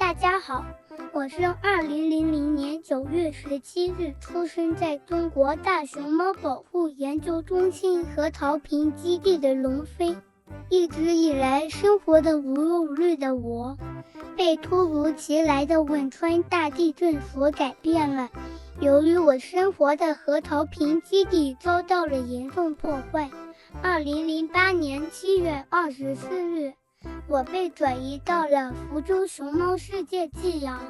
大家好，我是2000年9月17日出生在中国大熊猫保护研究中心核桃坪基地的龙飞。一直以来生活的无忧无虑的我，被突如其来的汶川大地震所改变了。由于我生活的核桃坪基地遭到了严重破坏，2008年7月24日，我被转移到了福州熊猫世界寄养。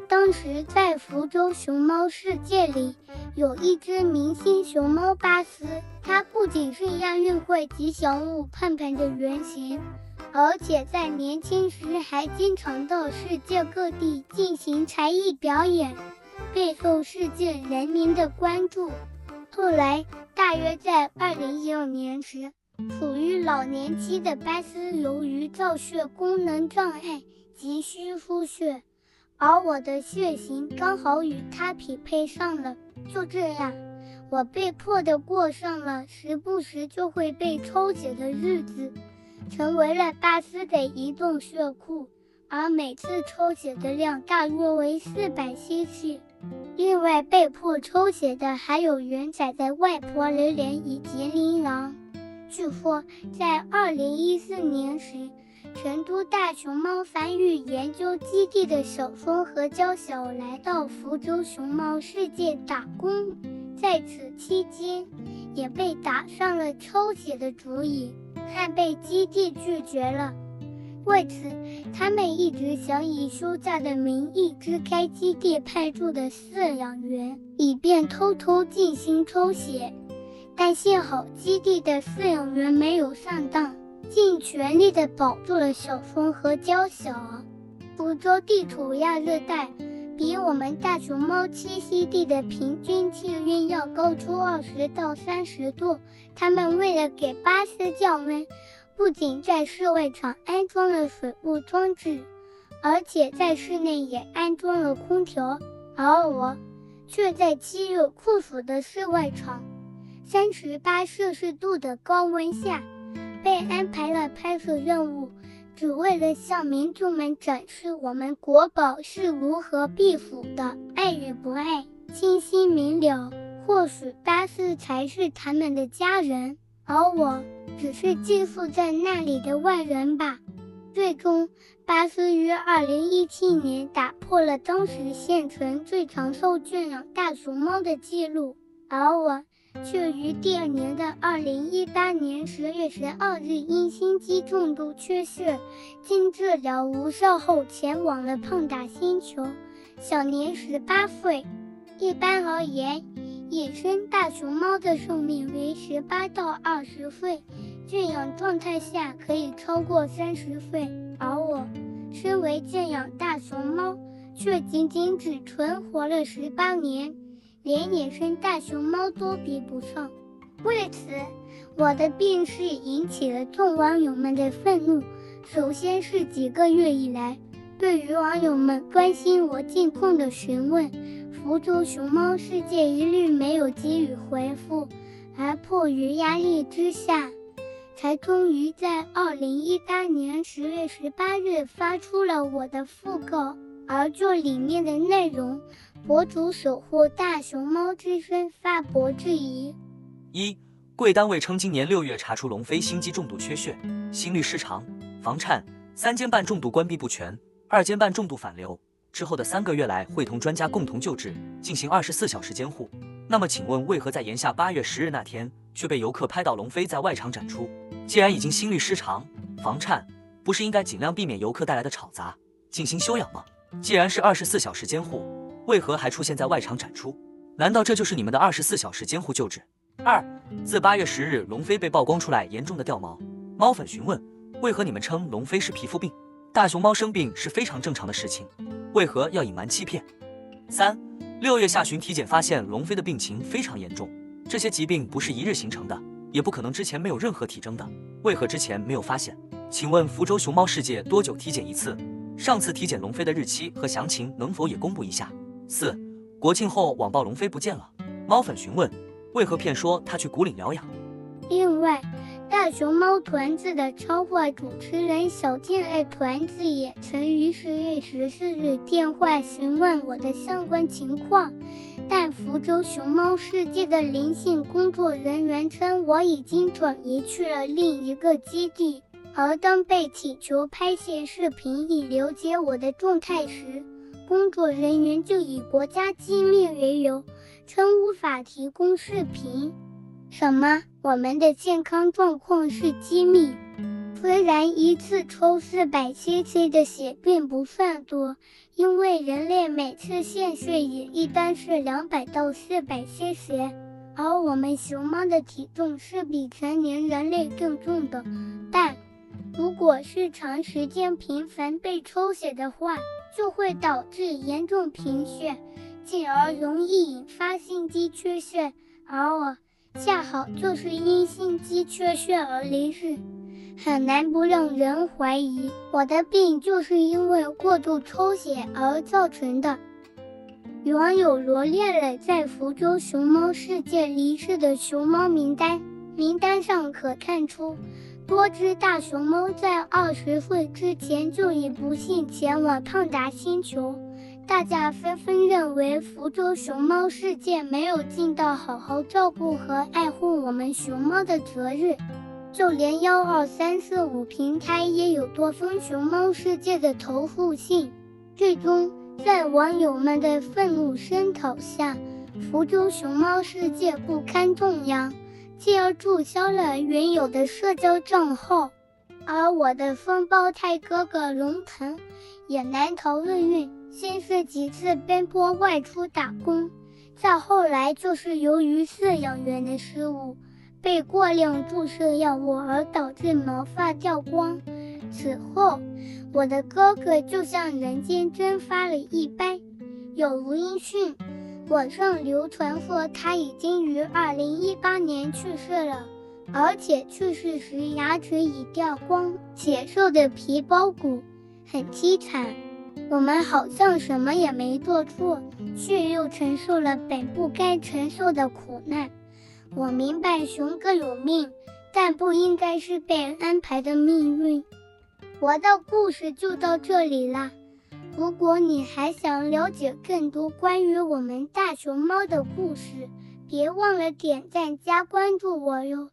当时在福州熊猫世界里，有一只明星熊猫巴斯，它不仅是亚运会吉祥物盼盼的原型，而且在年轻时还经常到世界各地进行才艺表演，备受世界人民的关注。后来，大约在2012年时，处于老年期的巴斯由于造血功能障碍急需输血，而我的血型刚好与他匹配上了。就这样，我被迫地过上了时不时就会被抽血的日子，成为了巴斯的移动血库，而每次抽血的量大约为400cc。另外被迫抽血的还有元仔的外婆雷莲以及羚羊。据说在2014年时，成都大熊猫繁育研究基地的小松和娇小来到福州熊猫世界打工，在此期间也被打上了抽血的主意，但被基地拒绝了。为此，他们一直想以休假的名义支开基地派驻的饲养员，以便偷偷进行抽血。但幸好基地的饲养员没有上当，尽全力地保住了小松和娇小。福州地处亚热带，比我们大熊猫栖息地的平均气温要高出20到30度。他们为了给巴斯降温，不仅在室外场安装了水雾装置，而且在室内也安装了空调。而我却在7月酷暑的室外场38°C的高温下，被安排了拍摄任务，只为了向民众们展示我们国宝是如何避暑的。爱与不爱，清晰明了，或许巴斯才是他们的家人，而我只是寄宿在那里的外人吧。最终，巴斯于2017年打破了当时县城最长寿圈养大熊猫的记录，而我却于第二年的2018年10月12日因心肌重度缺血，经治疗无效后前往了胖达星球，享年18岁。一般而言，野生大熊猫的寿命为18到20岁，圈养状态下可以超过30岁，而我身为圈养大熊猫，却仅只存活了18年，连野生大熊猫都比不上。为此，我的病逝引起了众网友们的愤怒。首先是几个月以来，对于网友们关心我近况的询问，福州熊猫世界一律没有给予回复，而迫于压力之下，才终于在2018年10月18日发出了我的讣告。而就里面的内容，博主守护大熊猫之声发博质疑。一，贵单位称今年6月查出龙飞心肌重度缺血，心律失常、房颤，3间半重度关闭不全，2间半重度反流，之后的3个月来会同专家共同救治，进行24小时监护。那么请问为何在炎夏8月10日那天却被游客拍到龙飞在外场展出？既然已经心律失常、房颤，不是应该尽量避免游客带来的吵杂，进行休养吗？既然是24小时监护，为何还出现在外场展出？难道这就是你们的24小时监护救治？二，自8月10日龙飞被曝光出来严重的掉毛，猫粉询问为何你们称龙飞是皮肤病？大熊猫生病是非常正常的事情，为何要隐瞒欺骗？3， 6月下旬体检发现龙飞的病情非常严重，这些疾病不是一日形成的，也不可能之前没有任何体征的，为何之前没有发现？请问福州熊猫世界多久体检一次？上次体检龙飞的日期和详情能否也公布一下？4，国庆后网曝龙飞不见了，猫粉询问为何骗说他去古岭疗养？另外，大熊猫团子的超话主持人小健爱团子也曾于10月14日电话询问我的相关情况，但福州熊猫世界的灵性工作人员称我已经转移去了另一个基地，而当被请求拍摄视频以了解我的状态时，工作人员就以国家机密为由，称无法提供视频。什么？我们的健康状况是机密？虽然一次抽400cc 的血并不算多，因为人类每次献血也一般是200到400cc，而我们熊猫的体重是比成年人类更重的，但如果是长时间频繁被抽血的话，就会导致严重贫血，进而容易引发心肌缺血，而我恰好就是因心肌缺血而离世，很难不让人怀疑我的病就是因为过度抽血而造成的。网友罗列了在福州熊猫世界离世的熊猫名单，名单上可看出多只大熊猫在20岁之前就已不幸前往胖达星球，大家纷纷认为福州熊猫世界没有尽到好好照顾和爱护我们熊猫的责任，就连12345平台也有多封熊猫世界的投诉信。最终在网友们的愤怒声讨下，福州熊猫世界不堪重压，继而注销了原有的社交账号，而我的双胞胎哥哥龙腾也难逃厄运，先是几次奔波外出打工，再后来就是由于饲养员的失误，被过量注射药物而导致毛发掉光。此后我的哥哥就像人间蒸发了一般。有如音讯，网上流传说他已经于2018年去世了，而且去世时牙齿已掉光，且受的皮包骨，很凄惨。我们好像什么也没做错，却又承受了本不该承受的苦难。我明白熊哥有命，但不应该是被安排的命运。我的故事就到这里啦。如果你还想了解更多关于我们大熊猫的故事，别忘了点赞加关注我哟。